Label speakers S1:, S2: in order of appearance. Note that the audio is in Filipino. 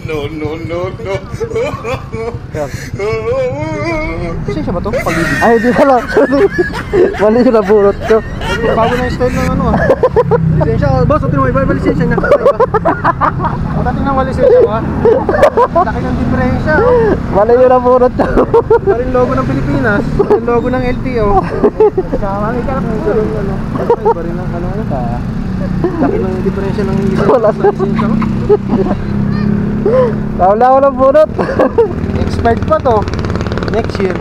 S1: No.
S2: Saan siya ba to?
S3: Ay, di na lang. Mali siya naburot ko.
S2: Bago na yung style ng ano ah. Lisensya. Boss, ito mo, iba lisensya niya. Pagdating ng lisensya ko ah. Laki ng diferensya oh.
S3: Mali yung naburot ko.
S2: Ito rin logo ng Pilipinas. Ito rin logo ng LTO. Kasama ka na kung gano'n ano. Iba rin ang ano ka. Laki ng diferensya ng lisensya ko.
S3: Wala ako naburot.
S2: Expired pa to. Next year.